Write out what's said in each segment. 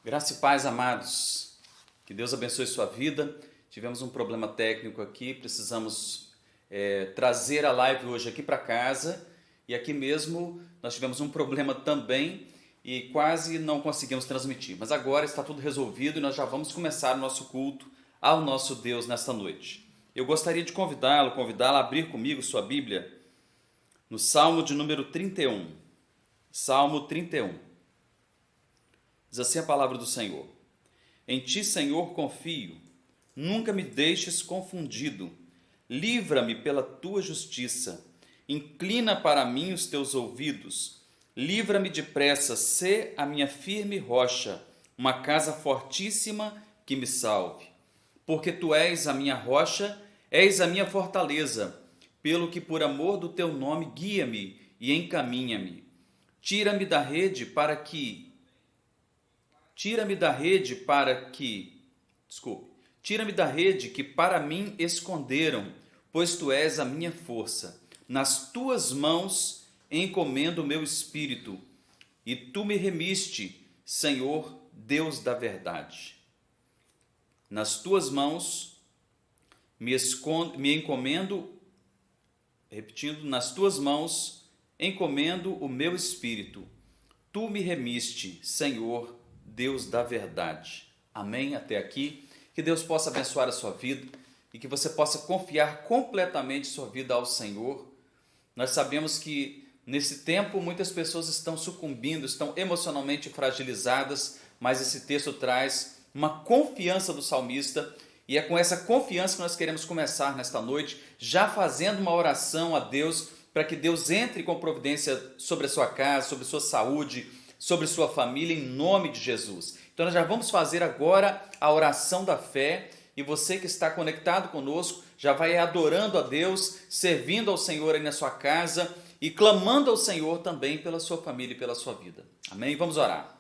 Graça e paz, amados. Que Deus abençoe sua vida. Tivemos um problema técnico aqui, precisamos trazer a live hoje aqui para casa. E aqui mesmo nós tivemos um problema também e quase não conseguimos transmitir. Mas agora está tudo resolvido e nós já vamos começar o nosso culto ao nosso Deus nesta noite. Eu gostaria de convidá-la a abrir comigo sua Bíblia no Salmo de número 31. Salmo 31. Diz assim a palavra do Senhor: Em ti, Senhor, confio, nunca me deixes confundido. Livra-me pela tua justiça, inclina para mim os teus ouvidos. Livra-me depressa, sê a minha firme rocha, uma casa fortíssima que me salve. Porque tu és a minha rocha, és a minha fortaleza, pelo que por amor do teu nome guia-me e encaminha-me. Tira-me da rede para que Tira-me da rede que para mim esconderam, pois tu és a minha força. Nas tuas mãos encomendo o meu espírito, e tu me remiste, Senhor, Deus da verdade. Nas tuas mãos me encomendo, repetindo, nas tuas mãos encomendo o meu espírito. Tu me remiste, Senhor, Deus da verdade. Amém? Até aqui. Que Deus possa abençoar a sua vida e que você possa confiar completamente sua vida ao Senhor. Nós sabemos que nesse tempo muitas pessoas estão sucumbindo, estão emocionalmente fragilizadas, mas esse texto traz uma confiança do salmista e é com essa confiança que nós queremos começar nesta noite, já fazendo uma oração a Deus para que Deus entre com providência sobre a sua casa, sobre a sua saúde, sobre sua família, em nome de Jesus. Então nós já vamos fazer agora a oração da fé e você que está conectado conosco já vai adorando a Deus, servindo ao Senhor aí na sua casa e clamando ao Senhor também pela sua família e pela sua vida. Amém? Vamos orar.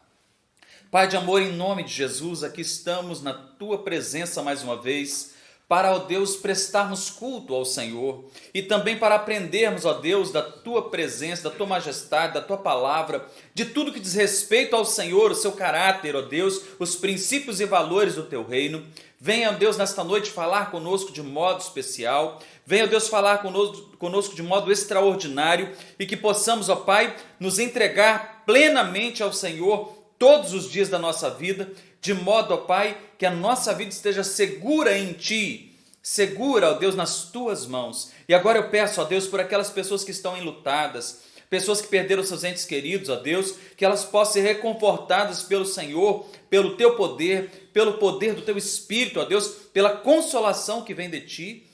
Pai de amor, em nome de Jesus, aqui estamos na tua presença mais uma vez, para, ó Deus, prestarmos culto ao Senhor e também para aprendermos, ó Deus, da tua presença, da tua majestade, da tua palavra, de tudo que diz respeito ao Senhor, o seu caráter, ó Deus, os princípios e valores do teu reino. Venha, ó Deus, nesta noite falar conosco de modo especial. Venha, ó Deus, falar conosco de modo extraordinário e que possamos, ó Pai, nos entregar plenamente ao Senhor todos os dias da nossa vida, de modo, ó Pai, que a nossa vida esteja segura em Ti, segura, ó Deus, nas Tuas mãos. E agora eu peço, ó Deus, por aquelas pessoas que estão enlutadas, pessoas que perderam seus entes queridos, ó Deus, que elas possam ser reconfortadas pelo Senhor, pelo Teu poder, pelo poder do Teu Espírito, ó Deus, pela consolação que vem de Ti.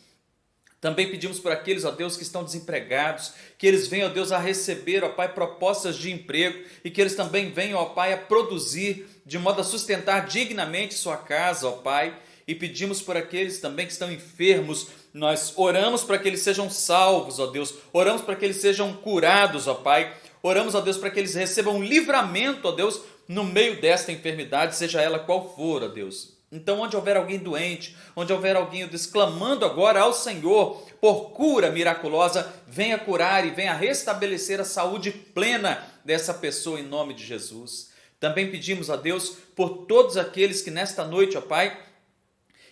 Também pedimos por aqueles, ó Deus, que estão desempregados, que eles venham, ó Deus, a receber, ó Pai, propostas de emprego e que eles também venham, ó Pai, a produzir de modo a sustentar dignamente sua casa, ó Pai. E pedimos por aqueles também que estão enfermos, nós oramos para que eles sejam salvos, ó Deus, oramos para que eles sejam curados, ó Pai, oramos, ó Deus, para que eles recebam livramento, ó Deus, no meio desta enfermidade, seja ela qual for, ó Deus. Então, onde houver alguém doente, onde houver alguém exclamando agora ao Senhor por cura miraculosa, venha curar e venha restabelecer a saúde plena dessa pessoa em nome de Jesus. Também pedimos a Deus por todos aqueles que nesta noite, ó Pai,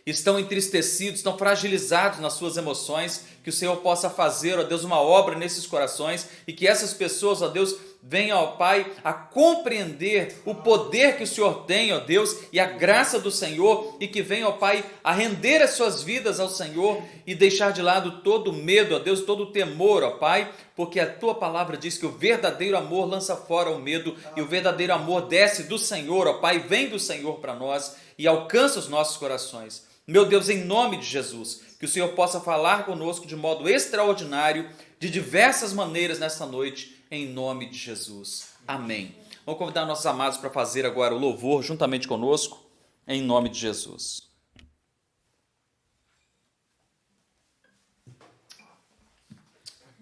estão entristecidos, estão fragilizados nas suas emoções, que o Senhor possa fazer, ó Deus, uma obra nesses corações e que essas pessoas, ó Deus, venham, ó Pai, a compreender o poder que o Senhor tem, ó Deus, e a graça do Senhor e que venham, ó Pai, a render as suas vidas ao Senhor e deixar de lado todo o medo, ó Deus, todo o temor, ó Pai, porque a Tua palavra diz que o verdadeiro amor lança fora o medo e o verdadeiro amor desce do Senhor, ó Pai, vem do Senhor para nós e alcança os nossos corações. Meu Deus, em nome de Jesus, que o Senhor possa falar conosco de modo extraordinário, de diversas maneiras nesta noite, em nome de Jesus. Amém. Vamos convidar nossos amados para fazer agora o louvor juntamente conosco, em nome de Jesus.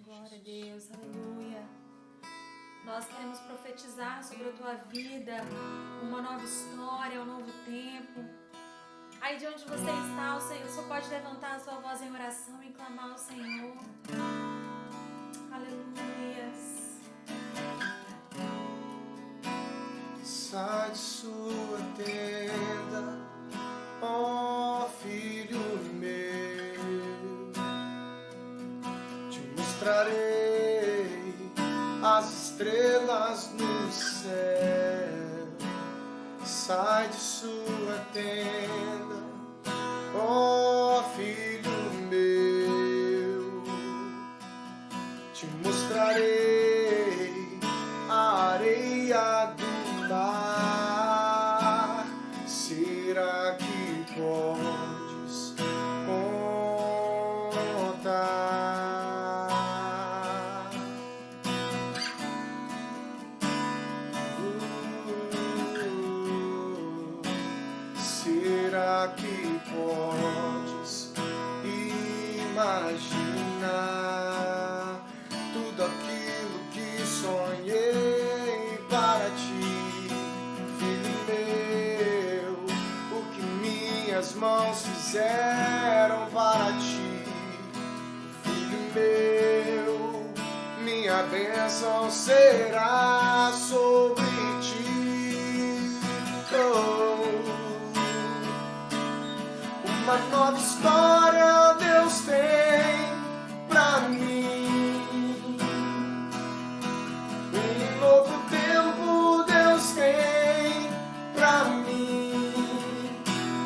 Glória a Deus, aleluia. Nós queremos profetizar sobre a tua vida uma nova história, um novo tempo. Aí de onde você está, o Senhor só pode levantar a sua voz em oração e clamar ao Senhor. Aleluia. Sai de sua terra. mostrarei as estrelas no céu. Sai de sua tenda, ó filho meu, te mostrarei a areia do mar. Será que podes contar? Será que podes imaginar tudo aquilo que sonhei para ti, filho meu? O que minhas mãos fizeram para ti, filho meu? Minha bênção será sobre ti. Oh. Uma nova história Deus tem pra mim. Um novo tempo Deus tem pra mim.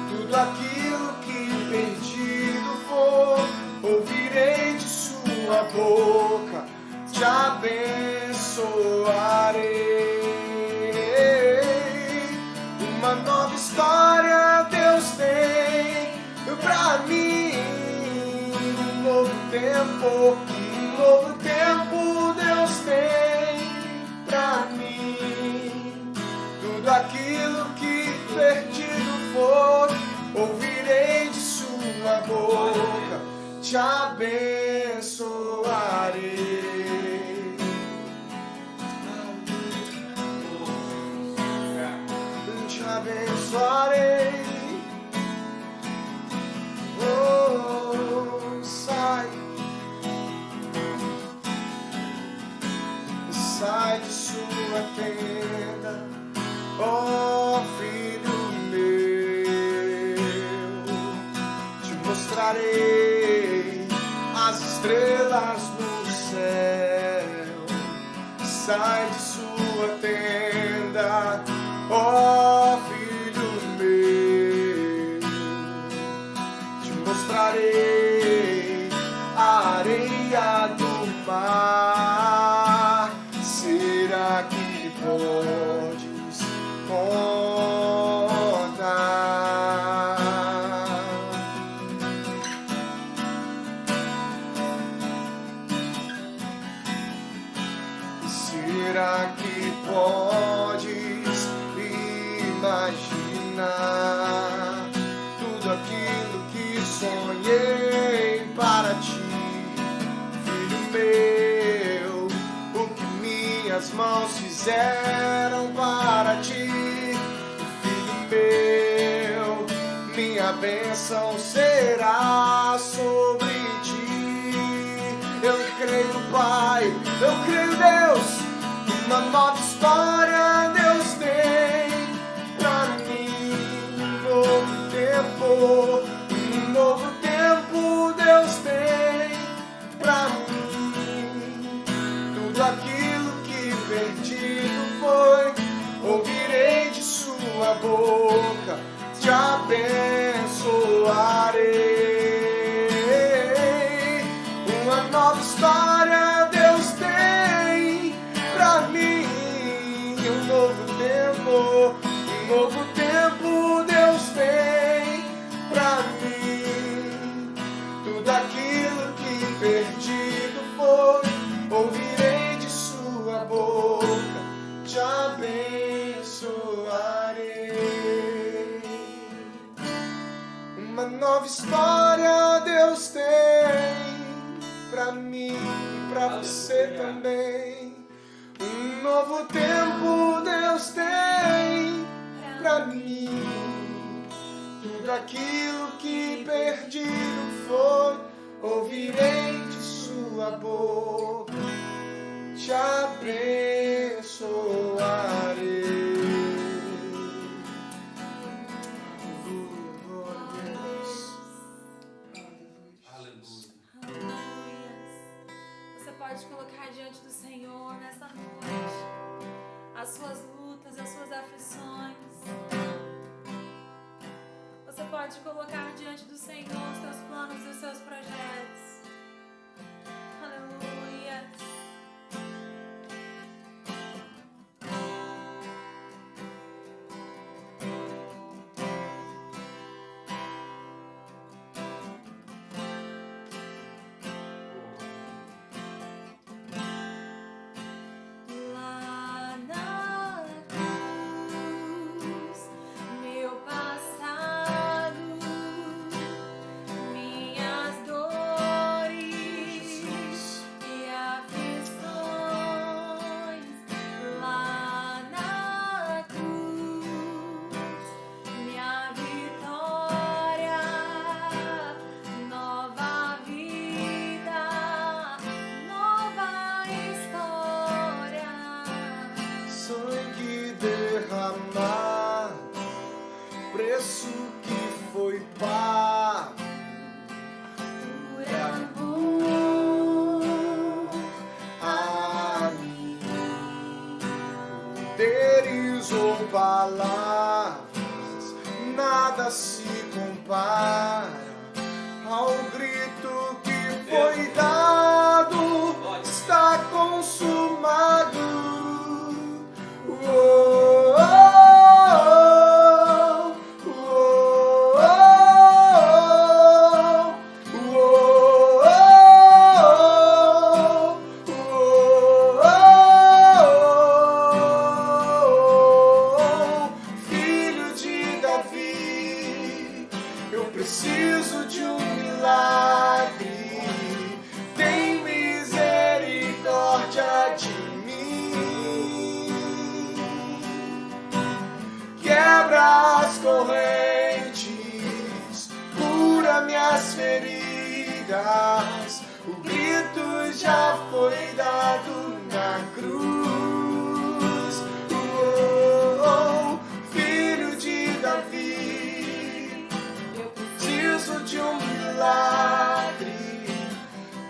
Tudo aquilo que perdido for, ouvirei de sua boca, te abençoarei. Uma nova história Deus tem pra mim. Um novo tempo Deus tem pra mim. Tudo aquilo que perdido for, ouvirei de sua boca, te abençoarei. Te abençoarei. Oh, sai de sua tenda, ó filho meu, te mostrarei as estrelas no céu. Sai de sua tenda, ó filho meu, te mostrarei a areia do mar. Será que podes contar? Será que podes imaginar tudo aquilo que sonhei para ti, filho meu? O que minhas mãos fizeram para ti, filho meu? Minha bênção será sobre ti. Eu creio, Pai, eu creio, Deus. Uma nova história Deus tem pra mim. Um novo tempo Deus tem pra mim. Tudo aquilo que perdido foi, ouvirei de sua boca, te abençoarei. Uma nova história Deus tem pra mim. Um novo tempo Deus tem pra mim. Tudo aquilo que perdido foi, ouvirei de sua boca, te abençoarei. Uma nova história Deus tem pra mim e pra você também. Um novo tempo Deus tem pra mim. Tudo aquilo que perdido foi, ouvirei de sua boca, te abençoarei. Você pode colocar diante do Senhor nessa noite as suas lutas, as suas aflições. Você pode colocar diante do Senhor os seus planos e os seus projetos. Aleluia. Lá na cruz, meu passado, minhas dores e aflições. Lá na cruz, minha vitória, nova vida, nova história. Sangue derramado, preço que foi pago Por amor a mim. Poderes ou palavras, nada se compara ao grito que foi dado. Está consumado. Oh, oh, oh, oh, Filho de Davi, eu preciso de um milagre. Tem misericórdia de mim. Quebra as correntes, cura minhas feridas. O grito já foi dado na cruz. Oh, oh, filho de Davi, eu preciso de um milagre.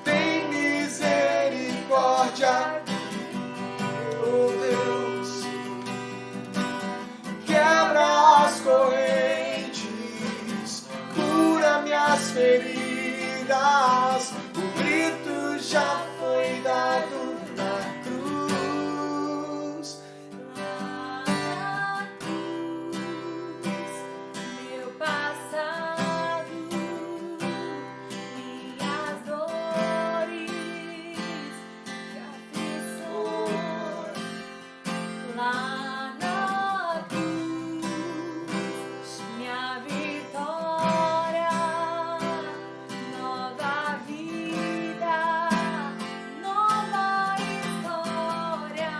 Tem misericórdia, oh Deus. Quebra as correntes, cura minhas feridas. O grito já foi dado na cruz. Lá na cruz, meu passado, minhas dores e aflições. Lá na cruz, minha vitória, nova vida, nova história.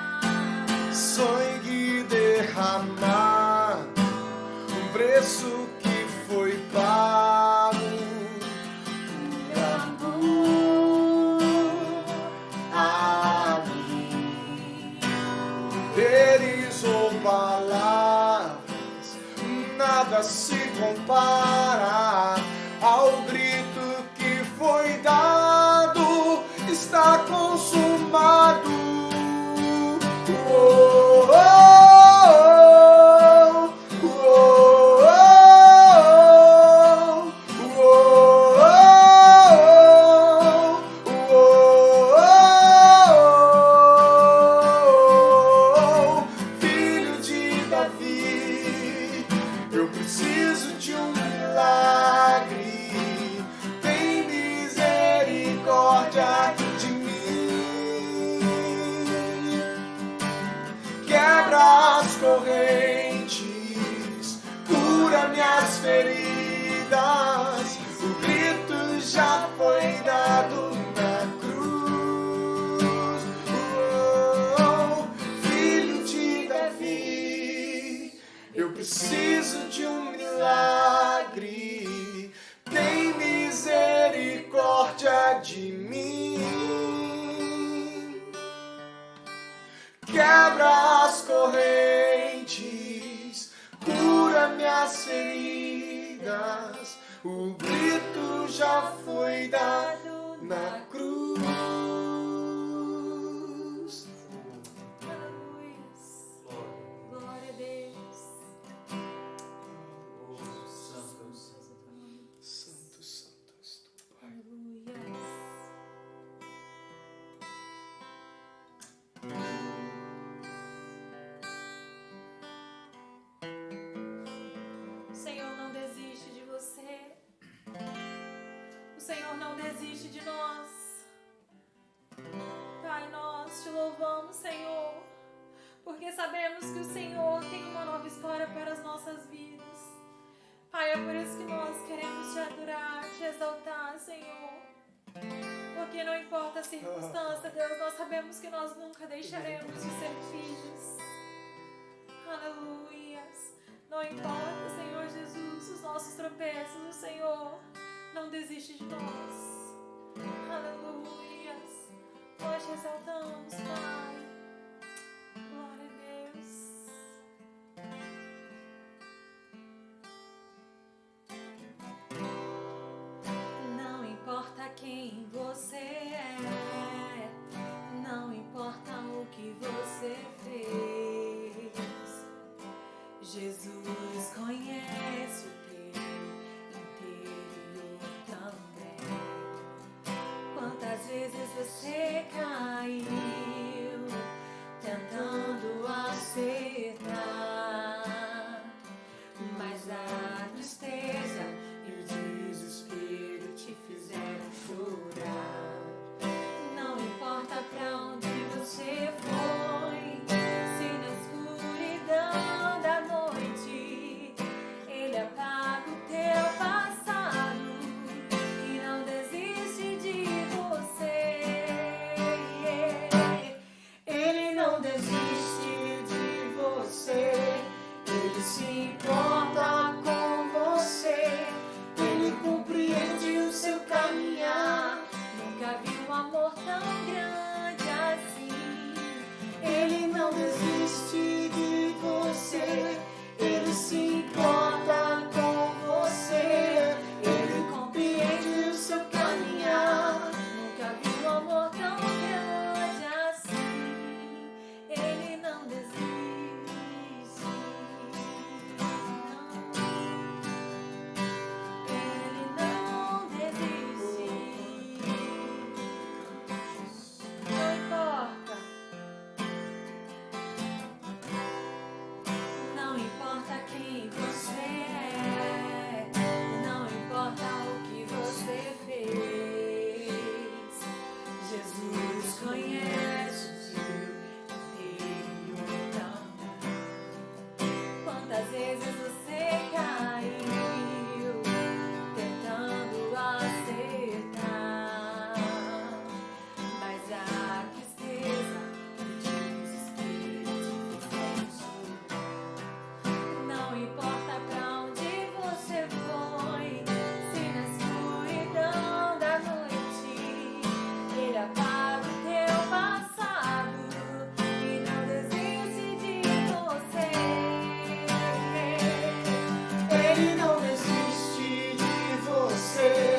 Sangue derramado, um preço que foi pago. Por amor a mim. Poderes ou palavras, nada se compara ao grito que foi dado. Está consumado. Oh, oh, oh, oh, oh, oh, filho de Davi, eu preciso de um milagre. Tem misericórdia de mim. Quebra as correntes, cura minhas feridas. O grito já foi dado na cruz. Oh, filho de Davi, eu preciso de um milagre. Tem misericórdia de mim. Quebra as correntes, cura minhas feridas. O grito já foi dado na cruz. Senhor não desiste de nós. Pai, nós te louvamos, Senhor, porque sabemos que o Senhor tem uma nova história para as nossas vidas. Pai, é por isso que nós queremos te adorar, te exaltar, Senhor. Porque não importa a circunstância, Deus, nós sabemos que nós nunca deixaremos de ser filhos. Aleluias. Não importa, Senhor Jesus, os nossos tropeços, o Senhor não desiste de nós. Aleluias. Nós te exaltamos, Pai. Glória a Deus. Não importa quem você é, não importa o que você fez, Jesus conhece o teu interior também. Quantas vezes você caiu tentando acertar, mas a tristeza e o desespero te fizeram chorar. Não importa pra onde você foi, se na escuridão da noite Ele apaga o teu passado e não desiste de você. Ele não desiste de você, Ele se importa com você, Ele compreende o seu caminhar. Nunca vi um amor tão grande assim. Ele não desiste de você, Ele se importa com você, Ele compreende o seu caminhar. Nunca vi um amor tão grande assim. Ele não desiste. Ele não desiste. Não importa. Não importa quem você é, não importa o que você fez, Jesus conhece o seu interior também. Quantas vezes você caiu tentando acertar, mas a tristeza e o desespero te fizeram chorar. Não importa pra onde você foi, se na escuridão da noite Ele apaga o teu passado e não desiste de você. Ele não desiste de você,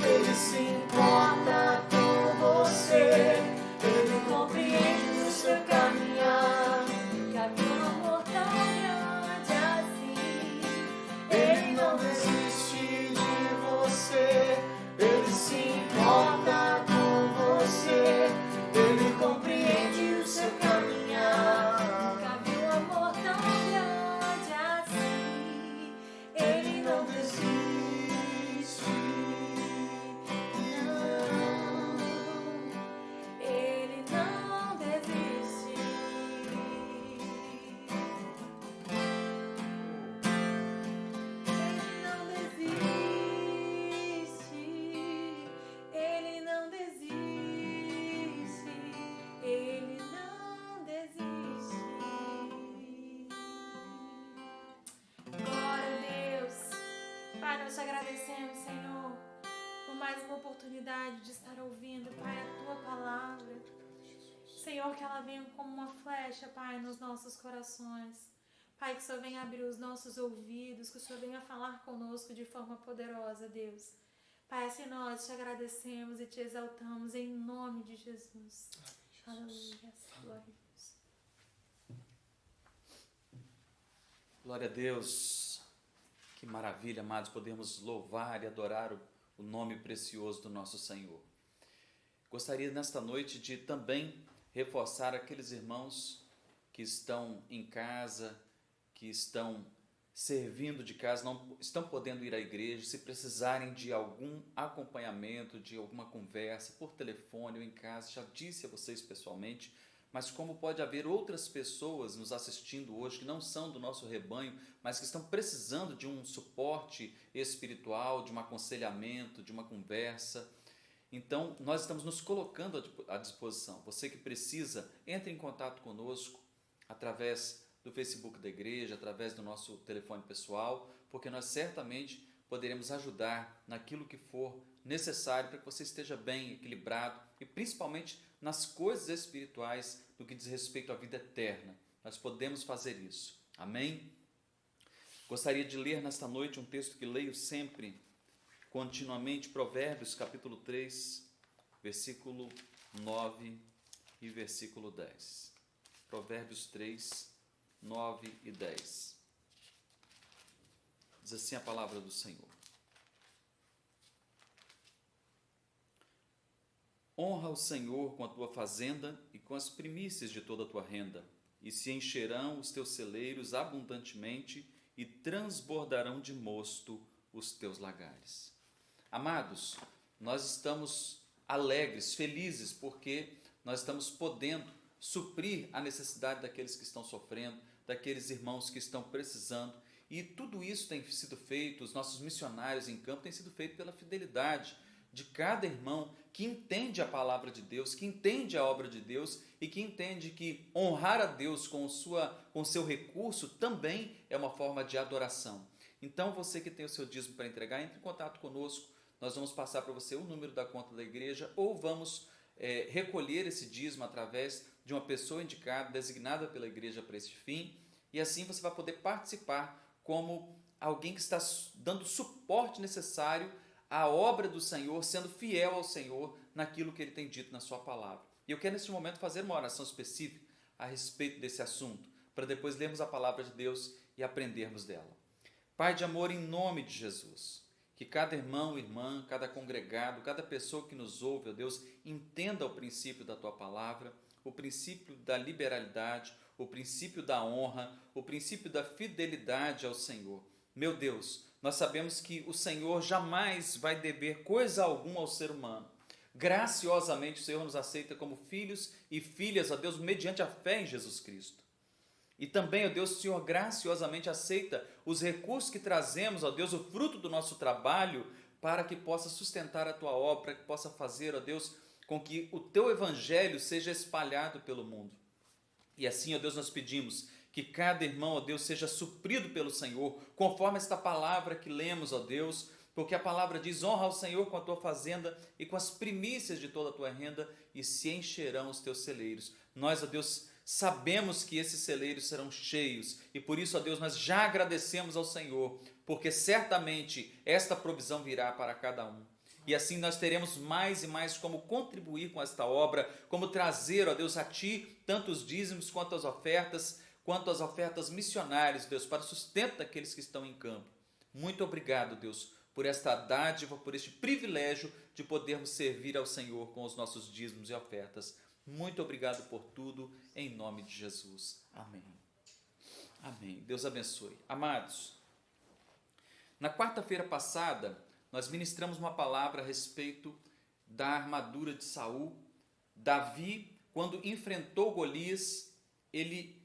Ele se importa com você, Ele compreende o seu caminhar. Nunca vi um amor tão grande assim. Ele não desiste de você, Ele se importa com você, Ele compreende o seu caminhar. Nunca vi um amor tão grande assim. Ele não desiste. Não, Ele não desiste. Ele não desiste. Ele não desiste. Ele não desiste. Glória a Deus. Pai, nós te agradecemos, Senhor, por mais uma oportunidade de estar ouvindo, Pai, a Tua palavra. Senhor, que ela venha como uma flecha, Pai, nos nossos corações. Pai, que o Senhor venha abrir os nossos ouvidos, que o Senhor venha falar conosco de forma poderosa, Deus. Pai, assim nós te agradecemos e te exaltamos em nome de Jesus. Aleluia. Glória a Deus. Glória a Deus. Que maravilha, amados, podemos louvar e adorar o nome precioso do nosso Senhor. Gostaria nesta noite de também reforçar aqueles irmãos que estão em casa, que estão servindo de casa, não estão podendo ir à igreja, se precisarem de algum acompanhamento, de alguma conversa por telefone ou em casa, já disse a vocês pessoalmente, mas como pode haver outras pessoas nos assistindo hoje que não são do nosso rebanho, mas que estão precisando de um suporte espiritual, de um aconselhamento, de uma conversa. Então, nós estamos nos colocando à disposição. Você que precisa, entre em contato conosco através do Facebook da igreja, através do nosso telefone pessoal, porque nós certamente poderemos ajudar naquilo que for necessário para que você esteja bem, equilibrado e principalmente nas coisas espirituais do que diz respeito à vida eterna. Nós podemos fazer isso. Amém? Gostaria de ler nesta noite um texto que leio sempre, continuamente, Provérbios capítulo 3, versículo 9 e versículo 10. Provérbios 3, 9 e 10. Diz assim a palavra do Senhor. Honra o Senhor com a tua fazenda e com as primícias de toda a tua renda, e se encherão os teus celeiros abundantemente e transbordarão de mosto os teus lagares. Amados, nós estamos alegres, felizes, porque nós estamos podendo suprir a necessidade daqueles que estão sofrendo, daqueles irmãos que estão precisando, e tudo isso tem sido feito, os nossos missionários em campo têm sido feito pela fidelidade de cada irmão que entende a palavra de Deus, que entende a obra de Deus e que entende que honrar a Deus com o seu recurso também é uma forma de adoração. Então, você que tem o seu dízimo para entregar, entre em contato conosco, nós vamos passar para você o número da conta da igreja ou vamos recolher esse dízimo através de uma pessoa indicada, designada pela igreja para esse fim, e assim você vai poder participar como alguém que está dando suporte necessário à obra do Senhor, sendo fiel ao Senhor naquilo que Ele tem dito na sua palavra. E eu quero neste momento fazer uma oração específica a respeito desse assunto, para depois lermos a palavra de Deus e aprendermos dela. Pai de amor, em nome de Jesus, que cada irmão, irmã, cada congregado, cada pessoa que nos ouve, ó Deus, entenda o princípio da Tua palavra, o princípio da liberalidade, o princípio da honra, o princípio da fidelidade ao Senhor. Meu Deus, nós sabemos que o Senhor jamais vai dever coisa alguma ao ser humano. Graciosamente o Senhor nos aceita como filhos e filhas, ó Deus, mediante a fé em Jesus Cristo. E também, ó Deus, o Senhor graciosamente aceita os recursos que trazemos, ó Deus, o fruto do nosso trabalho, para que possa sustentar a Tua obra, para que possa fazer, ó Deus, com que o Teu Evangelho seja espalhado pelo mundo. E assim, ó Deus, nós pedimos que cada irmão, ó Deus, seja suprido pelo Senhor, conforme esta palavra que lemos, ó Deus, porque a palavra diz, honra ao Senhor com a tua fazenda e com as primícias de toda a tua renda, e se encherão os teus celeiros. Nós, ó Deus, sabemos que esses celeiros serão cheios, e por isso, ó Deus, nós já agradecemos ao Senhor, porque certamente esta provisão virá para cada um. E assim nós teremos mais e mais como contribuir com esta obra, como trazer, ó Deus, a Ti, tanto os dízimos quanto as ofertas missionárias, Deus, para o sustento daqueles que estão em campo. Muito obrigado, Deus, por esta dádiva, por este privilégio de podermos servir ao Senhor com os nossos dízimos e ofertas. Muito obrigado por tudo, em nome de Jesus. Amém. Amém. Deus abençoe. Amados, na quarta-feira passada, nós ministramos uma palavra a respeito da armadura de Saul. Davi, quando enfrentou Golias, ele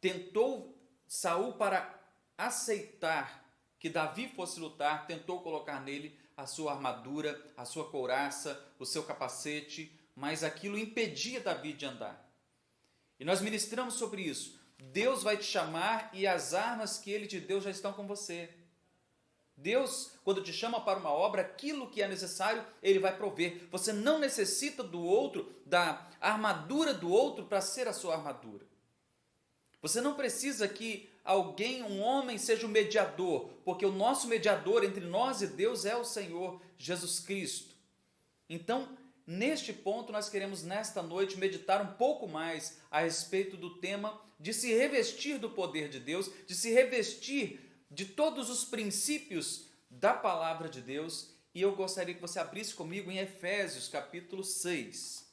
tentou, Saul, para aceitar que Davi fosse lutar, tentou colocar nele a sua armadura, a sua couraça, o seu capacete, mas aquilo impedia Davi de andar. E nós ministramos sobre isso. Deus vai te chamar e as armas que Ele te deu já estão com você. Deus, quando te chama para uma obra, aquilo que é necessário, Ele vai prover. Você não necessita do outro, da armadura do outro para ser a sua armadura. Você não precisa que alguém, um homem, seja o mediador, porque o nosso mediador entre nós e Deus é o Senhor Jesus Cristo. Então, neste ponto, nós queremos nesta noite meditar um pouco mais a respeito do tema de se revestir do poder de Deus, de se revestir de todos os princípios da palavra de Deus. E eu gostaria que você abrisse comigo em Efésios capítulo 6.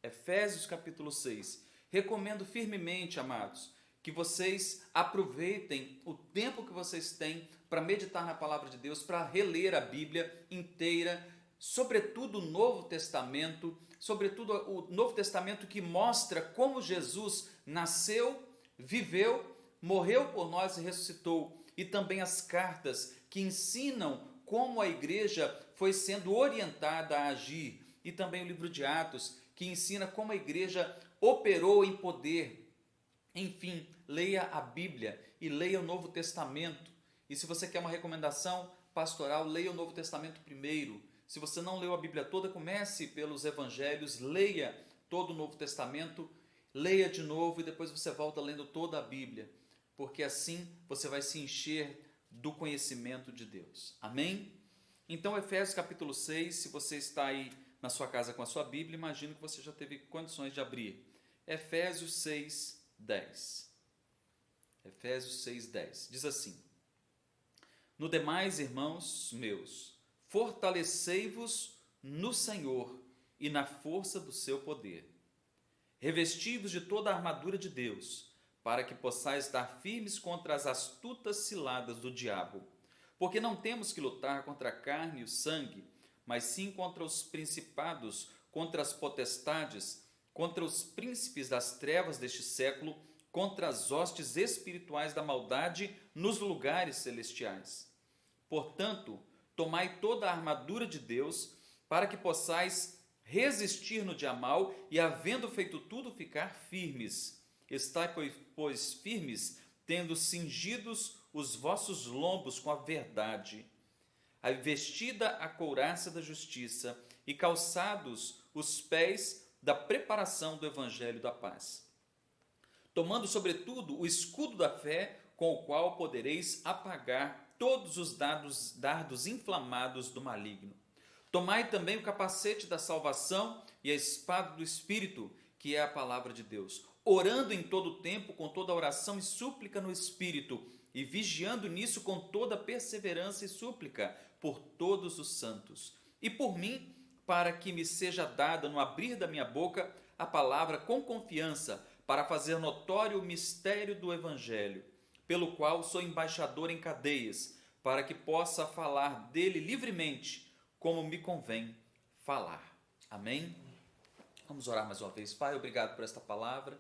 Efésios capítulo 6. Recomendo firmemente, amados, que vocês aproveitem o tempo que vocês têm para meditar na palavra de Deus, para reler a Bíblia inteira, sobretudo o Novo Testamento, sobretudo o Novo Testamento que mostra como Jesus nasceu, viveu, morreu por nós e ressuscitou, e também as cartas que ensinam como a igreja foi sendo orientada a agir, e também o livro de Atos, que ensina como a igreja operou em poder. Enfim, leia a Bíblia e leia o Novo Testamento. E se você quer uma recomendação pastoral, leia o Novo Testamento primeiro. Se você não leu a Bíblia toda, comece pelos Evangelhos, leia todo o Novo Testamento, leia de novo e depois você volta lendo toda a Bíblia, porque assim você vai se encher do conhecimento de Deus. Amém? Então, Efésios capítulo 6, se você está aí na sua casa com a sua Bíblia, imagino que você já teve condições de abrir. Efésios 6, 10. Efésios 6, 10. Diz assim: No demais, irmãos meus, fortalecei-vos no Senhor e na força do seu poder. Revesti-vos de toda a armadura de Deus, para que possais estar firmes contra as astutas ciladas do diabo. Porque não temos que lutar contra a carne e o sangue, mas sim contra os principados, contra as potestades, contra os príncipes das trevas deste século, contra as hostes espirituais da maldade nos lugares celestiais. Portanto, tomai toda a armadura de Deus, para que possais resistir no dia mau e, havendo feito tudo, ficar firmes. Estai, pois, firmes, tendo cingidos os vossos lombos com a verdade, vestida a couraça da justiça e calçados os pés da preparação do evangelho da paz. Tomando, sobretudo, o escudo da fé, com o qual podereis apagar todos os dardos inflamados do maligno. Tomai também o capacete da salvação e a espada do Espírito, que é a palavra de Deus, orando em todo o tempo com toda oração e súplica no Espírito, e vigiando nisso com toda perseverança e súplica por todos os santos. E por mim, para que me seja dada no abrir da minha boca a palavra com confiança, para fazer notório o mistério do Evangelho, pelo qual sou embaixador em cadeias, para que possa falar dele livremente, como me convém falar. Amém? Vamos orar mais uma vez. Pai, obrigado por esta palavra.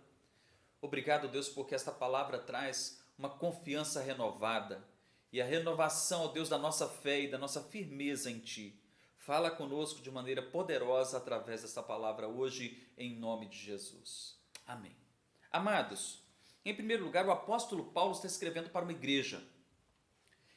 Obrigado, Deus, porque esta palavra traz uma confiança renovada e a renovação, ó Deus, da nossa fé e da nossa firmeza em Ti. Fala conosco de maneira poderosa através desta palavra hoje, em nome de Jesus. Amém. Amados, em primeiro lugar, o apóstolo Paulo está escrevendo para uma igreja.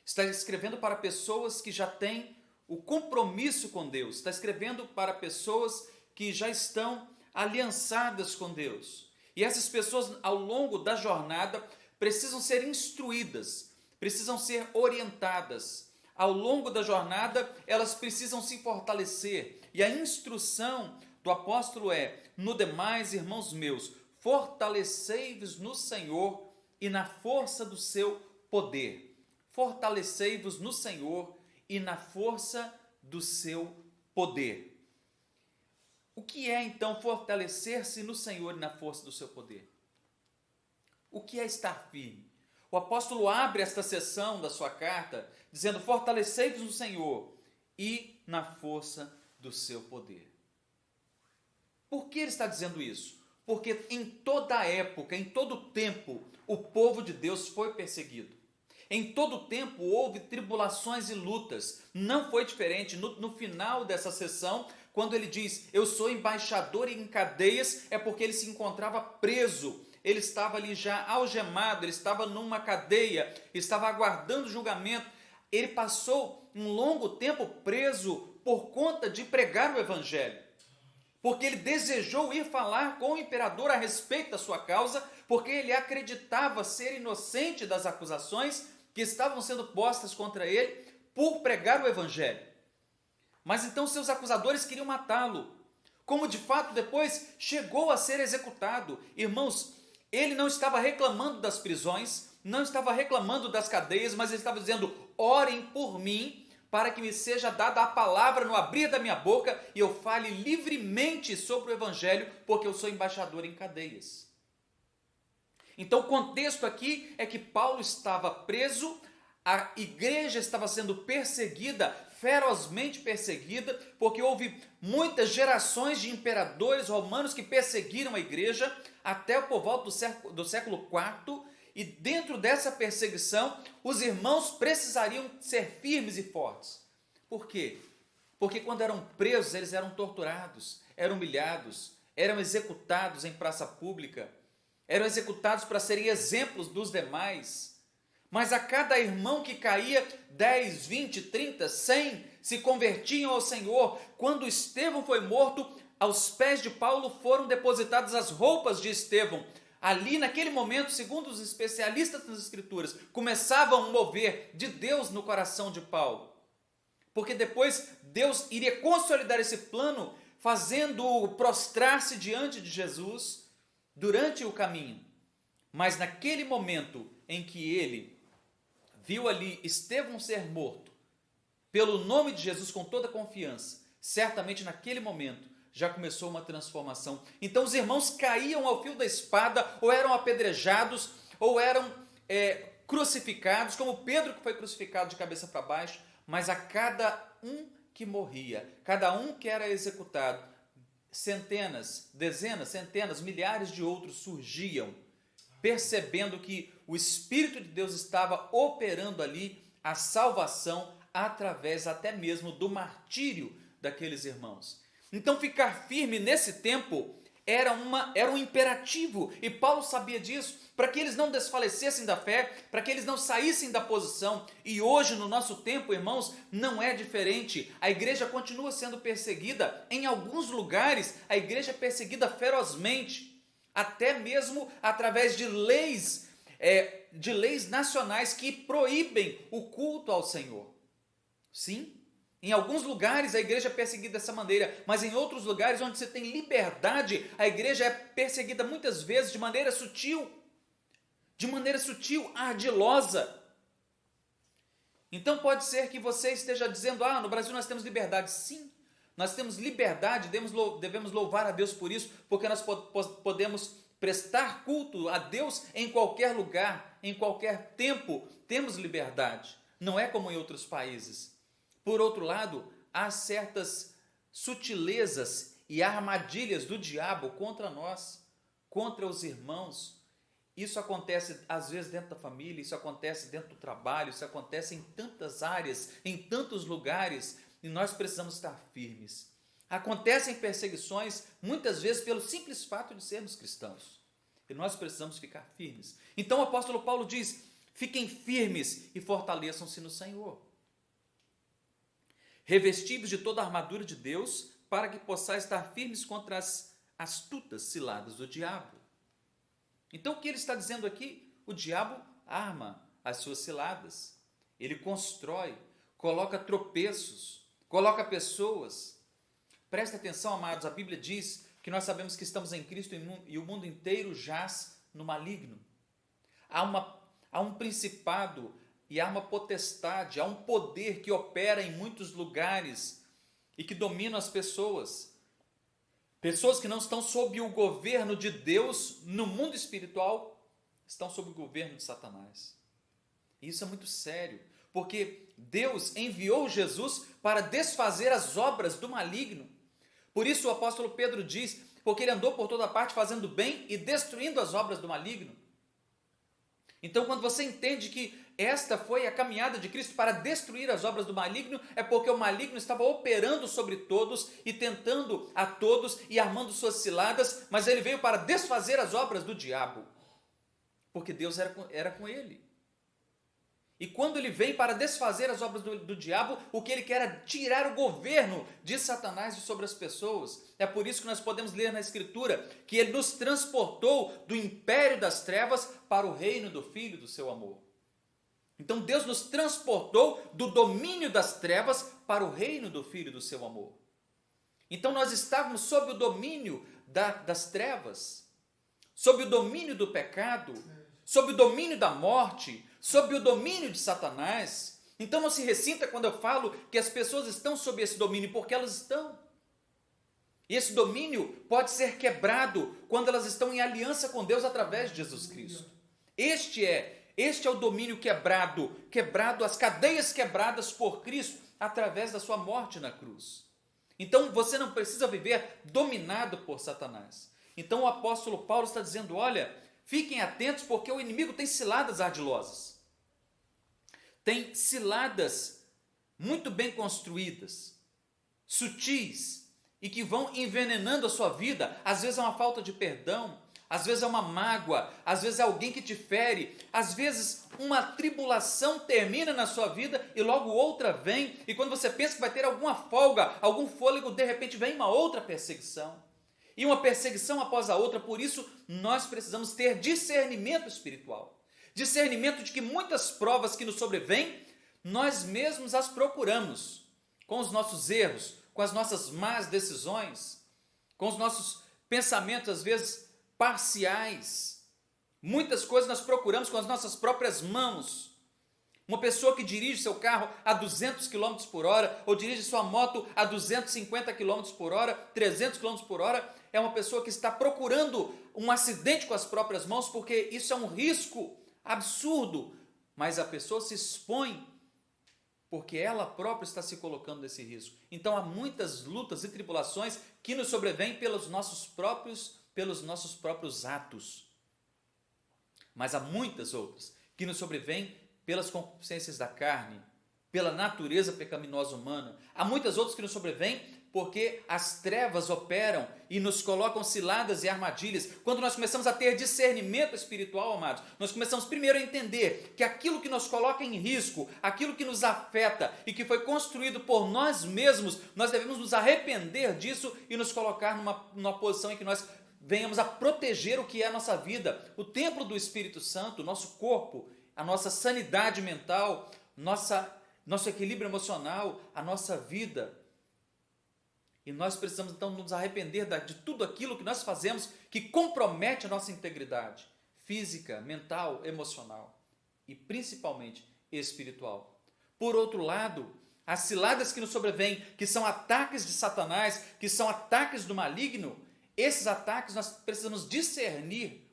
Está escrevendo para pessoas que já têm o compromisso com Deus. Está escrevendo para pessoas que já estão aliançadas com Deus. E essas pessoas, ao longo da jornada, precisam ser instruídas, precisam ser orientadas. Ao longo da jornada, elas precisam se fortalecer. E a instrução do apóstolo é: no demais, irmãos meus, fortalecei-vos no Senhor e na força do seu poder. Fortalecei-vos no Senhor e na força do seu poder. O que é, então, fortalecer-se no Senhor e na força do seu poder? O que é estar firme? O apóstolo abre esta seção da sua carta dizendo: fortalecei-vos no Senhor e na força do seu poder. Por que ele está dizendo isso? Porque em toda época, em todo tempo, o povo de Deus foi perseguido. Em todo tempo houve tribulações e lutas. Não foi diferente no final dessa sessão, quando ele diz: eu sou embaixador em cadeias, é porque ele se encontrava preso. Ele estava ali já algemado, ele estava numa cadeia, estava aguardando julgamento. Ele passou um longo tempo preso por conta de pregar o evangelho, porque ele desejou ir falar com o imperador a respeito da sua causa, porque ele acreditava ser inocente das acusações que estavam sendo postas contra ele por pregar o evangelho. Mas então seus acusadores queriam matá-lo, como de fato depois chegou a ser executado. Irmãos, ele não estava reclamando das prisões, não estava reclamando das cadeias, mas ele estava dizendo: orem por mim, para que me seja dada a palavra no abrir da minha boca e eu fale livremente sobre o evangelho, porque eu sou embaixador em cadeias. Então o contexto aqui é que Paulo estava preso, a igreja estava sendo perseguida, ferozmente perseguida, porque houve muitas gerações de imperadores romanos que perseguiram a igreja até por volta do século IV, e dentro dessa perseguição, os irmãos precisariam ser firmes e fortes. Por quê? Porque quando eram presos, eles eram torturados, eram humilhados, eram executados em praça pública, eram executados para serem exemplos dos demais. Mas a cada irmão que caía, 10, 20, 30, 100 se convertiam ao Senhor. Quando Estevão foi morto, aos pés de Paulo foram depositadas as roupas de Estevão. Ali, naquele momento, segundo os especialistas nas Escrituras, começava um mover de Deus no coração de Paulo. Porque depois Deus iria consolidar esse plano, fazendo-o prostrar-se diante de Jesus durante o caminho. Mas naquele momento em que ele viu ali Estevão ser morto, pelo nome de Jesus com toda confiança, certamente naquele momento já começou uma transformação. Então os irmãos caíam ao fio da espada, ou eram apedrejados, ou eram crucificados, como Pedro, que foi crucificado de cabeça para baixo. Mas a cada um que morria, cada um que era executado, centenas, dezenas, centenas, milhares de outros surgiam, percebendo que o Espírito de Deus estava operando ali a salvação através até mesmo do martírio daqueles irmãos. Então ficar firme nesse tempo era um imperativo, e Paulo sabia disso, para que eles não desfalecessem da fé, para que eles não saíssem da posição. E hoje, no nosso tempo, irmãos, não é diferente. A igreja continua sendo perseguida. Em alguns lugares, a igreja é perseguida ferozmente, até mesmo através de leis nacionais que proíbem o culto ao Senhor. Sim, em alguns lugares a igreja é perseguida dessa maneira, mas em outros lugares onde você tem liberdade, a igreja é perseguida muitas vezes de maneira sutil, ardilosa. Então pode ser que você esteja dizendo, no Brasil nós temos liberdade. Sim, nós temos liberdade, devemos louvar a Deus por isso, porque nós podemos prestar culto a Deus em qualquer lugar, em qualquer tempo, temos liberdade. Não é como em outros países. Por outro lado, há certas sutilezas e armadilhas do diabo contra nós, contra os irmãos. Isso acontece às vezes dentro da família, isso acontece dentro do trabalho, isso acontece em tantas áreas, em tantos lugares, e nós precisamos estar firmes. Acontecem perseguições, muitas vezes pelo simples fato de sermos cristãos, e nós precisamos ficar firmes. Então o apóstolo Paulo diz, fiquem firmes e fortaleçam-se no Senhor. Revestivos de toda a armadura de Deus, para que possais estar firmes contra as astutas ciladas do diabo. Então o que ele está dizendo aqui? O diabo arma as suas ciladas, ele constrói, coloca tropeços, coloca pessoas. Presta atenção, amados, a Bíblia diz que nós sabemos que estamos em Cristo e o mundo inteiro jaz no maligno. Há um principado e há uma potestade, há um poder que opera em muitos lugares e que domina as pessoas. Pessoas que não estão sob o governo de Deus no mundo espiritual, estão sob o governo de Satanás. E isso é muito sério, porque Deus enviou Jesus para desfazer as obras do maligno. Por isso o apóstolo Pedro diz, porque ele andou por toda parte fazendo bem e destruindo as obras do maligno. Então, quando você entende que esta foi a caminhada de Cristo para destruir as obras do maligno, é porque o maligno estava operando sobre todos e tentando a todos e armando suas ciladas, mas ele veio para desfazer as obras do diabo, porque Deus era com ele. E quando ele veio para desfazer as obras do diabo, o que ele quer é tirar o governo de Satanás de sobre as pessoas. É por isso que nós podemos ler na Escritura que ele nos transportou do império das trevas para o reino do Filho do seu amor. Então Deus nos transportou do domínio das trevas para o reino do Filho do seu amor. Então nós estávamos sob o domínio das trevas, sob o domínio do pecado, sob o domínio da morte, sob o domínio de Satanás. Então não se ressinta quando eu falo que as pessoas estão sob esse domínio, porque elas estão. E esse domínio pode ser quebrado quando elas estão em aliança com Deus através de Jesus Cristo. Este é o domínio quebrado, as cadeias quebradas por Cristo através da sua morte na cruz. Então você não precisa viver dominado por Satanás. Então o apóstolo Paulo está dizendo, olha, fiquem atentos porque o inimigo tem ciladas ardilosas. Tem ciladas muito bem construídas, sutis, e que vão envenenando a sua vida. Às vezes é uma falta de perdão, às vezes é uma mágoa, às vezes é alguém que te fere, às vezes uma tribulação termina na sua vida e logo outra vem, e quando você pensa que vai ter alguma folga, algum fôlego, de repente vem uma outra perseguição, e uma perseguição após a outra. Por isso nós precisamos ter discernimento espiritual, discernimento de que muitas provas que nos sobrevêm, nós mesmos as procuramos, com os nossos erros, com as nossas más decisões, com os nossos pensamentos às vezes parciais. Muitas coisas nós procuramos com as nossas próprias mãos. Uma pessoa que dirige seu carro a 200 km por hora, ou dirige sua moto a 250 km por hora, 300 km por hora, é uma pessoa que está procurando um acidente com as próprias mãos, porque isso é um risco absurdo, mas a pessoa se expõe porque ela própria está se colocando nesse risco. Então há muitas lutas e tribulações que nos sobrevêm pelos nossos próprios atos. Mas há muitas outras que nos sobrevêm pelas concupiscências da carne, pela natureza pecaminosa humana. Há muitas outras que nos sobrevêm porque as trevas operam e nos colocam ciladas e armadilhas. Quando nós começamos a ter discernimento espiritual, amados, nós começamos primeiro a entender que aquilo que nos coloca em risco, aquilo que nos afeta e que foi construído por nós mesmos, nós devemos nos arrepender disso e nos colocar numa posição em que nós venhamos a proteger o que é a nossa vida, o templo do Espírito Santo, o nosso corpo, a nossa sanidade mental, nosso equilíbrio emocional, a nossa vida. E nós precisamos então nos arrepender de tudo aquilo que nós fazemos que compromete a nossa integridade física, mental, emocional e principalmente espiritual. Por outro lado, as ciladas que nos sobrevêm, que são ataques de Satanás, que são ataques do maligno, esses ataques nós precisamos discernir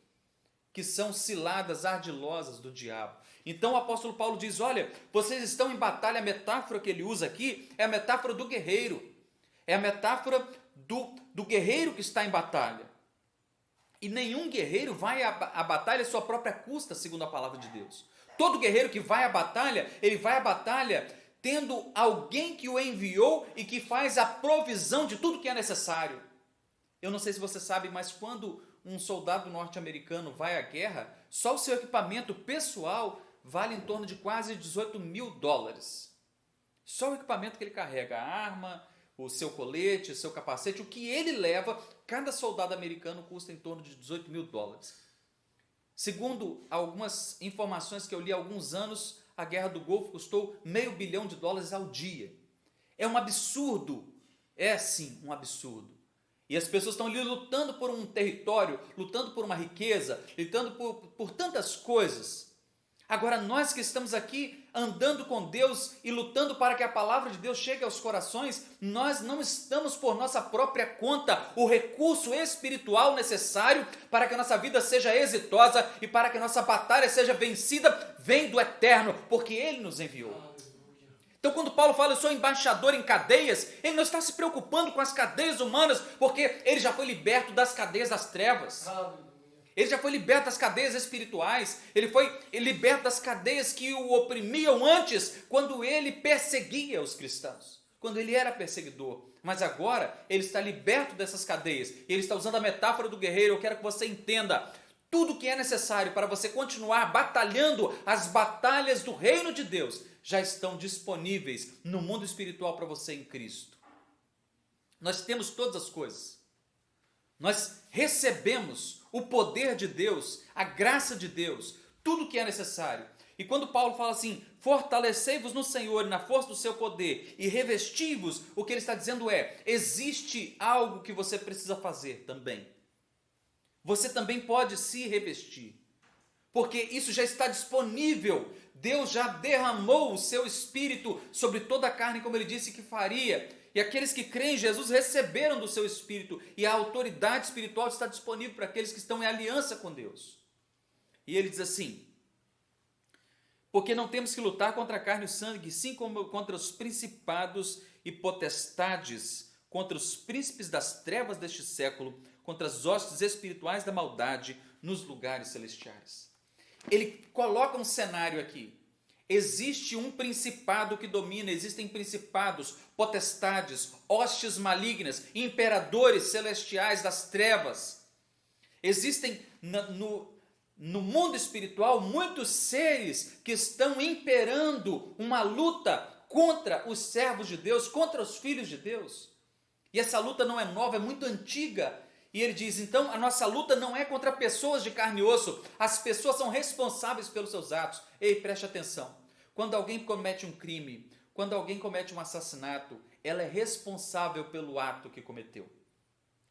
que são ciladas ardilosas do diabo. Então o apóstolo Paulo diz, olha, vocês estão em batalha. A metáfora que ele usa aqui é a metáfora do guerreiro. É a metáfora do guerreiro que está em batalha. E nenhum guerreiro vai à batalha à sua própria custa, segundo a palavra de Deus. Todo guerreiro que vai à batalha, ele vai à batalha tendo alguém que o enviou e que faz a provisão de tudo que é necessário. Eu não sei se você sabe, mas quando um soldado norte-americano vai à guerra, só o seu equipamento pessoal vale em torno de quase $18.000. Só o equipamento que ele carrega, a arma, o seu colete, o seu capacete, o que ele leva, cada soldado americano custa em torno de $18.000. Segundo algumas informações que eu li há alguns anos, a Guerra do Golfo custou $500 milhão ao dia. É um absurdo, é sim um absurdo. E as pessoas estão ali lutando por um território, lutando por uma riqueza, lutando por tantas coisas. Agora nós que estamos aqui andando com Deus e lutando para que a palavra de Deus chegue aos corações, nós não estamos por nossa própria conta o recurso espiritual necessário para que a nossa vida seja exitosa e para que a nossa batalha seja vencida, vem do Eterno, porque Ele nos enviou. Então quando Paulo fala, eu sou embaixador em cadeias, ele não está se preocupando com as cadeias humanas, porque ele já foi liberto das cadeias das trevas. Ele já foi liberto das cadeias espirituais, ele foi liberto das cadeias que o oprimiam antes, quando ele perseguia os cristãos, quando ele era perseguidor. Mas agora ele está liberto dessas cadeias, e ele está usando a metáfora do guerreiro. Eu quero que você entenda, tudo que é necessário para você continuar batalhando as batalhas do reino de Deus, já estão disponíveis no mundo espiritual para você em Cristo. Nós temos todas as coisas, nós recebemos o poder de Deus, a graça de Deus, tudo que é necessário. E quando Paulo fala assim, fortalecei-vos no Senhor e na força do seu poder e revesti-vos, o que ele está dizendo é, existe algo que você precisa fazer também. Você também pode se revestir, porque isso já está disponível. Deus já derramou o seu Espírito sobre toda a carne, como ele disse que faria. E aqueles que creem em Jesus receberam do seu Espírito, e a autoridade espiritual está disponível para aqueles que estão em aliança com Deus. E ele diz assim: porque não temos que lutar contra a carne e o sangue, sim como contra os principados e potestades, contra os príncipes das trevas deste século, contra as hostes espirituais da maldade nos lugares celestiais. Ele coloca um cenário aqui. Existe um principado que domina, existem principados, potestades, hostes malignas, imperadores celestiais das trevas. Existem no mundo espiritual muitos seres que estão imperando uma luta contra os servos de Deus, contra os filhos de Deus. E essa luta não é nova, é muito antiga. E ele diz, então, a nossa luta não é contra pessoas de carne e osso, as pessoas são responsáveis pelos seus atos. Ei, preste atenção. Quando alguém comete um crime, quando alguém comete um assassinato, ela é responsável pelo ato que cometeu.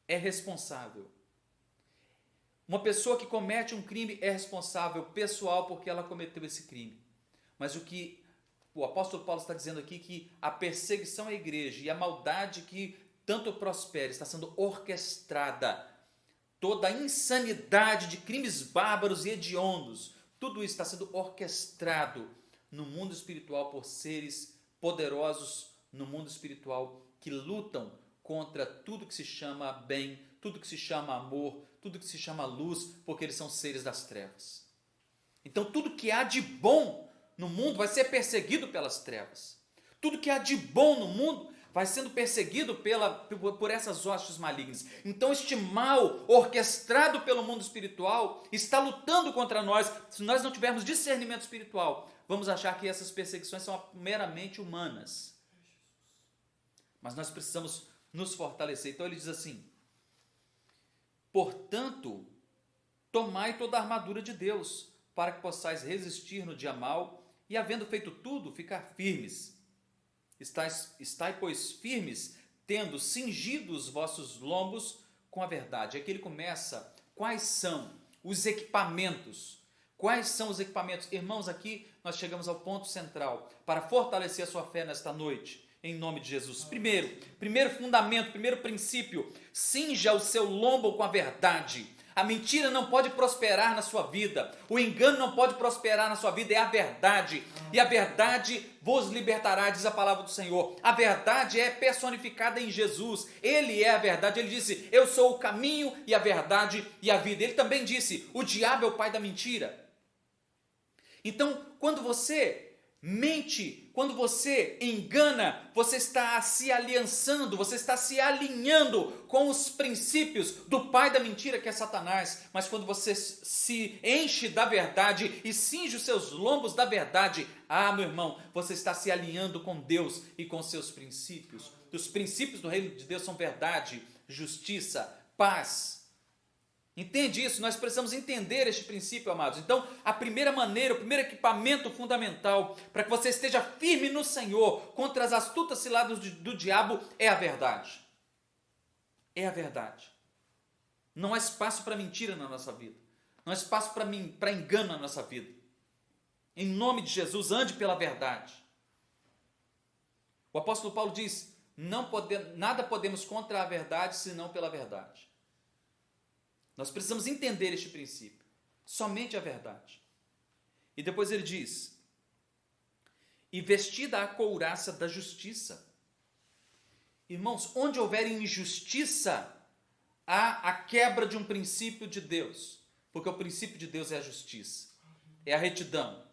É responsável. Uma pessoa que comete um crime é responsável pessoal porque ela cometeu esse crime. Mas o que o apóstolo Paulo está dizendo aqui, que a perseguição à igreja e a maldade que tanto prospera está sendo orquestrada. Toda a insanidade de crimes bárbaros e hediondos, tudo isso está sendo orquestrado no mundo espiritual por seres poderosos no mundo espiritual que lutam contra tudo que se chama bem, tudo que se chama amor, tudo que se chama luz, porque eles são seres das trevas. Então tudo que há de bom no mundo vai ser perseguido pelas trevas. Tudo que há de bom no mundo vai sendo perseguido por essas hostes malignas. Então este mal orquestrado pelo mundo espiritual está lutando contra nós. Se nós não tivermos discernimento espiritual, vamos achar que essas perseguições são meramente humanas. Mas nós precisamos nos fortalecer. Então ele diz assim: portanto, tomai toda a armadura de Deus, para que possais resistir no dia mau, e havendo feito tudo, ficar firmes. Estai, pois, firmes, tendo cingido os vossos lombos com a verdade. Aqui ele começa, quais são os equipamentos? Quais são os equipamentos? Irmãos, aqui nós chegamos ao ponto central, para fortalecer a sua fé nesta noite, em nome de Jesus. Primeiro fundamento, primeiro princípio, cinja o seu lombo com a verdade. A mentira não pode prosperar na sua vida, o engano não pode prosperar na sua vida, é a verdade, e a verdade vos libertará, diz a palavra do Senhor. A verdade é personificada em Jesus, Ele é a verdade. Ele disse, eu sou o caminho e a verdade e a vida. Ele também disse, o diabo é o pai da mentira. Então, quando você mente, quando você engana, você está se aliançando, você está se alinhando com os princípios do pai da mentira, que é Satanás. Mas quando você se enche da verdade e cinge os seus lombos da verdade, meu irmão, você está se alinhando com Deus e com seus princípios. Os princípios do reino de Deus são verdade, justiça, paz. Entende isso? Nós precisamos entender este princípio, amados. Então, a primeira maneira, o primeiro equipamento fundamental para que você esteja firme no Senhor contra as astutas ciladas do diabo é a verdade. É a verdade. Não há espaço para mentira na nossa vida. Não há espaço para engano na nossa vida. Em nome de Jesus, ande pela verdade. O apóstolo Paulo diz, nada podemos contra a verdade, senão pela verdade. Nós precisamos entender este princípio. Somente a verdade. E depois ele diz, e vestida a couraça da justiça. Irmãos, onde houver injustiça, há a quebra de um princípio de Deus. Porque o princípio de Deus é a justiça. É a retidão.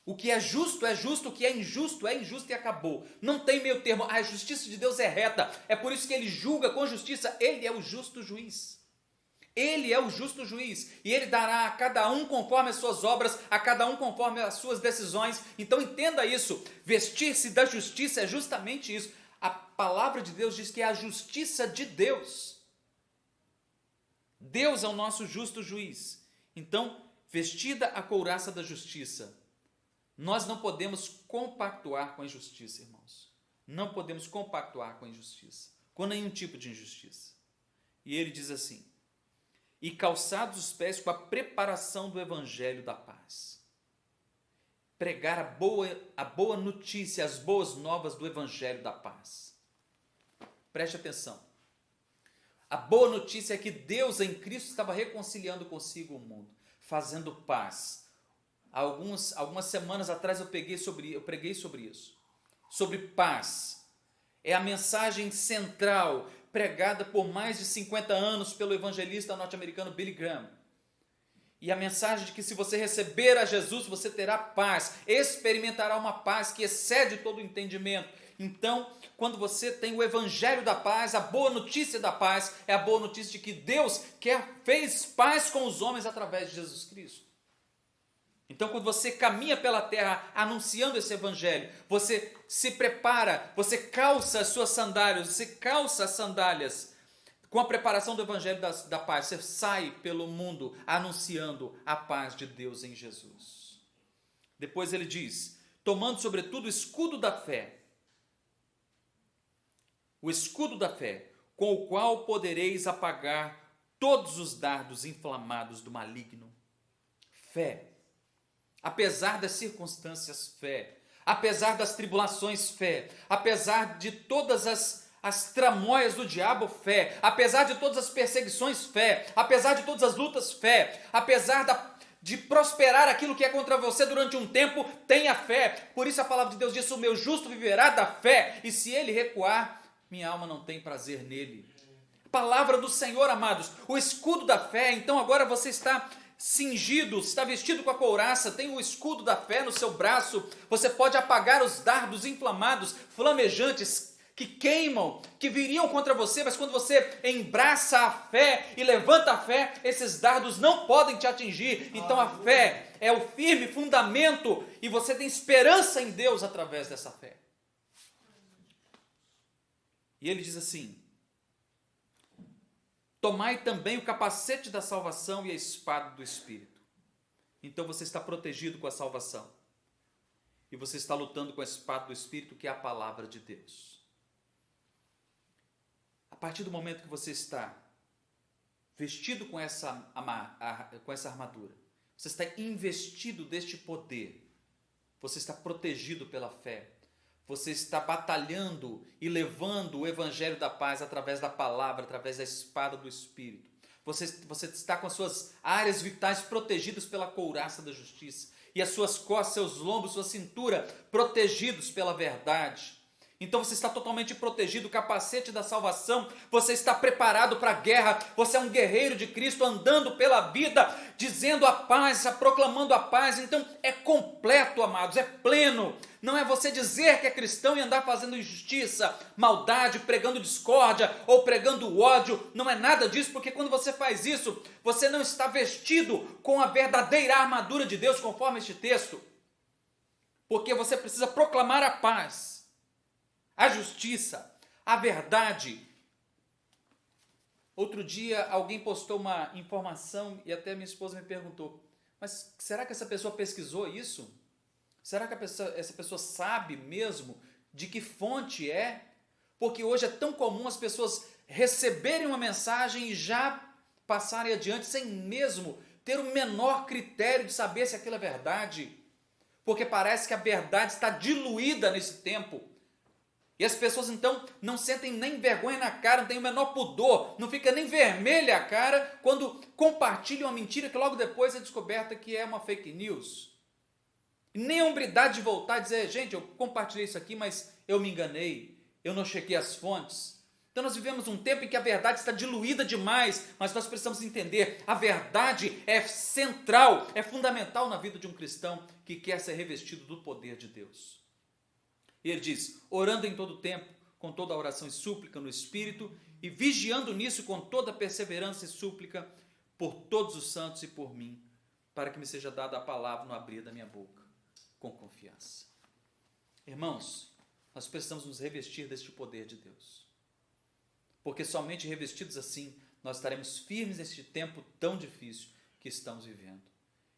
O que é justo, o que é injusto e acabou. Não tem meio termo. A justiça de Deus é reta. É por isso que ele julga com justiça. Ele é o justo juiz. Ele é o justo juiz, e ele dará a cada um conforme as suas obras, a cada um conforme as suas decisões. Então entenda isso, vestir-se da justiça é justamente isso. A palavra de Deus diz que é a justiça de Deus. Deus é o nosso justo juiz. Então, vestida a couraça da justiça, nós não podemos compactuar com a injustiça, irmãos. Não podemos compactuar com a injustiça, com nenhum tipo de injustiça. E ele diz assim, e calçados os pés com a preparação do evangelho da paz. Pregar a boa notícia, as boas novas do evangelho da paz. Preste atenção. A boa notícia é que Deus em Cristo estava reconciliando consigo o mundo, fazendo paz. Algumas semanas atrás eu preguei sobre isso. Sobre paz. É a mensagem central pregada por mais de 50 anos pelo evangelista norte-americano Billy Graham. E a mensagem de que se você receber a Jesus, você terá paz, experimentará uma paz que excede todo o entendimento. Então, quando você tem o evangelho da paz, a boa notícia da paz, é a boa notícia de que Deus fez paz com os homens através de Jesus Cristo. Então, quando você caminha pela terra anunciando esse evangelho, você se prepara, você calça as suas sandálias, você calça as sandálias com a preparação do evangelho da paz. Você sai pelo mundo anunciando a paz de Deus em Jesus. Depois ele diz, tomando sobretudo o escudo da fé, o escudo da fé, com o qual podereis apagar todos os dardos inflamados do maligno. Fé. Apesar das circunstâncias, fé. Apesar das tribulações, fé. Apesar de todas as tramóias do diabo, fé. Apesar de todas as perseguições, fé. Apesar de todas as lutas, fé. Apesar de prosperar aquilo que é contra você durante um tempo, tenha fé. Por isso a palavra de Deus diz, o meu justo viverá da fé. E se ele recuar, minha alma não tem prazer nele. Palavra do Senhor, amados. O escudo da fé. Então agora você está cingido, está vestido com a couraça, tem o escudo da fé no seu braço, você pode apagar os dardos inflamados, flamejantes, que queimam, que viriam contra você, mas quando você embraça a fé e levanta a fé, esses dardos não podem te atingir. Então a fé é o firme fundamento e você tem esperança em Deus através dessa fé. E ele diz assim, tomai também o capacete da salvação e a espada do Espírito. Então você está protegido com a salvação. E você está lutando com a espada do Espírito, que é a palavra de Deus. A partir do momento que você está vestido com essa armadura, você está investido deste poder, você está protegido pela fé, você está batalhando e levando o evangelho da paz através da palavra, através da espada do Espírito. Você está com as suas áreas vitais protegidas pela couraça da justiça. E as suas costas, seus lombos, sua cintura protegidos pela verdade. Então você está totalmente protegido, o capacete da salvação, você está preparado para a guerra, você é um guerreiro de Cristo andando pela vida, dizendo a paz, proclamando a paz. Então é completo, amados, é pleno. Não é você dizer que é cristão e andar fazendo injustiça, maldade, pregando discórdia ou pregando ódio. Não é nada disso, porque quando você faz isso, você não está vestido com a verdadeira armadura de Deus, conforme este texto. Porque você precisa proclamar a paz, a justiça, a verdade. Outro dia alguém postou uma informação e até minha esposa me perguntou, mas será que essa pessoa pesquisou isso? Será que essa pessoa sabe mesmo de que fonte é? Porque hoje é tão comum as pessoas receberem uma mensagem e já passarem adiante sem mesmo ter o menor critério de saber se aquilo é verdade. Porque parece que a verdade está diluída nesse tempo. E as pessoas então não sentem nem vergonha na cara, não tem o menor pudor, não fica nem vermelha a cara quando compartilham uma mentira que logo depois é descoberta que é uma fake news. E nem a hombridade de voltar e dizer, gente, eu compartilhei isso aqui, mas eu me enganei, eu não chequei as fontes. Então nós vivemos um tempo em que a verdade está diluída demais, mas nós precisamos entender, a verdade é central, é fundamental na vida de um cristão que quer ser revestido do poder de Deus. E ele diz, orando em todo tempo, com toda a oração e súplica no Espírito, e vigiando nisso com toda perseverança e súplica por todos os santos e por mim, para que me seja dada a palavra no abrir da minha boca, com confiança. Irmãos, nós precisamos nos revestir deste poder de Deus, porque somente revestidos assim, nós estaremos firmes neste tempo tão difícil que estamos vivendo.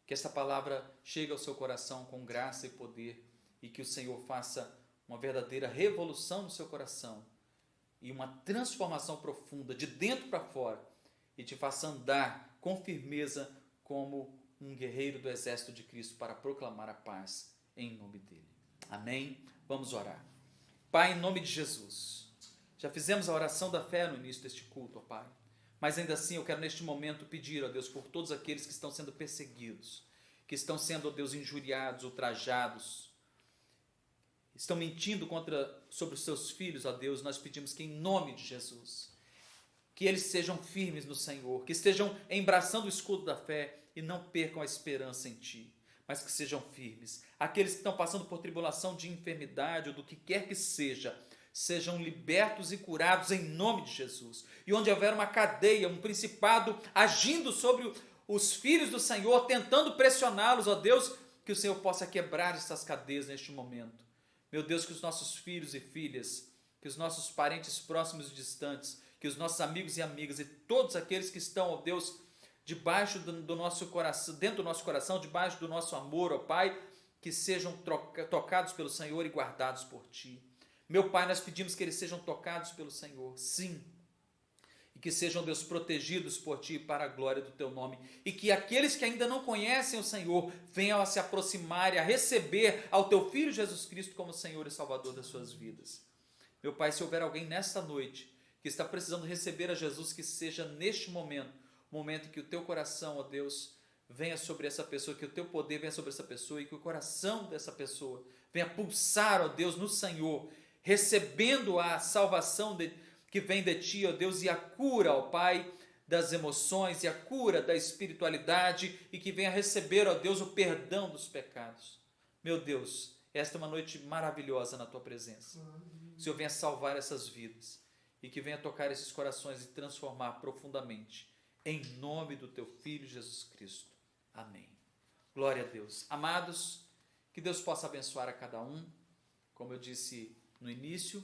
Que esta palavra chegue ao seu coração com graça e poder, e que o Senhor faça uma verdadeira revolução no seu coração e uma transformação profunda de dentro para fora e te faça andar com firmeza como um guerreiro do exército de Cristo para proclamar a paz em nome dele. Amém? Vamos orar. Pai, em nome de Jesus, Já fizemos a oração da fé no início deste culto, ó Pai. Mas ainda assim eu quero neste momento pedir, ó Deus, por todos aqueles que estão sendo perseguidos, que estão sendo, ó Deus, injuriados, ultrajados, estão mentindo sobre os seus filhos, ó Deus. Nós pedimos que em nome de Jesus, que eles sejam firmes no Senhor, que estejam embraçando o escudo da fé e não percam a esperança em Ti, mas que sejam firmes. Aqueles que estão passando por tribulação de enfermidade ou do que quer que seja, sejam libertos e curados em nome de Jesus. E onde houver uma cadeia, um principado agindo sobre os filhos do Senhor, tentando pressioná-los, ó Deus, que o Senhor possa quebrar essas cadeias neste momento. Meu Deus, que os nossos filhos e filhas, que os nossos parentes próximos e distantes, que os nossos amigos e amigas e todos aqueles que estão, ó Deus, debaixo do nosso coração, dentro do nosso coração, debaixo do nosso amor, ó Pai, que sejam tocados pelo Senhor e guardados por Ti. Meu Pai, nós pedimos que eles sejam tocados pelo Senhor, sim, e que sejam, Deus, protegidos por Ti para a glória do Teu nome, e que aqueles que ainda não conhecem o Senhor venham a se aproximar e a receber ao Teu Filho Jesus Cristo como Senhor e Salvador das suas vidas. Meu Pai, se houver alguém nesta noite que está precisando receber a Jesus, que seja neste momento, o momento em que o Teu coração, ó Deus, venha sobre essa pessoa, que o Teu poder venha sobre essa pessoa e que o coração dessa pessoa venha pulsar, ó Deus, no Senhor, recebendo a salvação que vem de Ti, ó Deus, e a cura, ó Pai, das emoções e a cura da espiritualidade, e que venha receber, ó Deus, o perdão dos pecados. Meu Deus, esta é uma noite maravilhosa na Tua presença. O Senhor venha salvar essas vidas e que venha tocar esses corações e transformar profundamente, em nome do Teu Filho Jesus Cristo. Amém. Glória a Deus. Amados, que Deus possa abençoar a cada um. Como eu disse no início,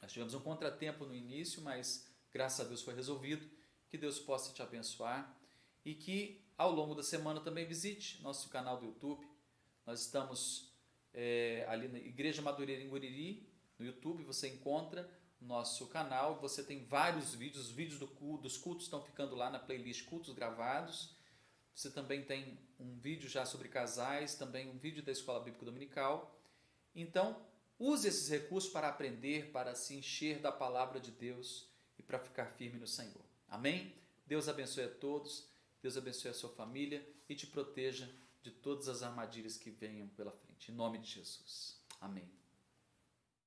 nós tivemos um contratempo no início, mas graças a Deus foi resolvido. Que Deus possa te abençoar e que ao longo da semana também visite nosso canal do YouTube. Nós estamos ali na Igreja Madureira em Guriri, no YouTube, você encontra o nosso canal, você tem vários vídeos, os vídeos dos cultos estão ficando lá na playlist Cultos Gravados. Você também tem um vídeo já sobre casais, também um vídeo da Escola Bíblica Dominical. Então, use esses recursos para aprender, para se encher da palavra de Deus e para ficar firme no Senhor. Amém? Deus abençoe a todos, Deus abençoe a sua família e te proteja de todas as armadilhas que venham pela frente. Em nome de Jesus. Amém.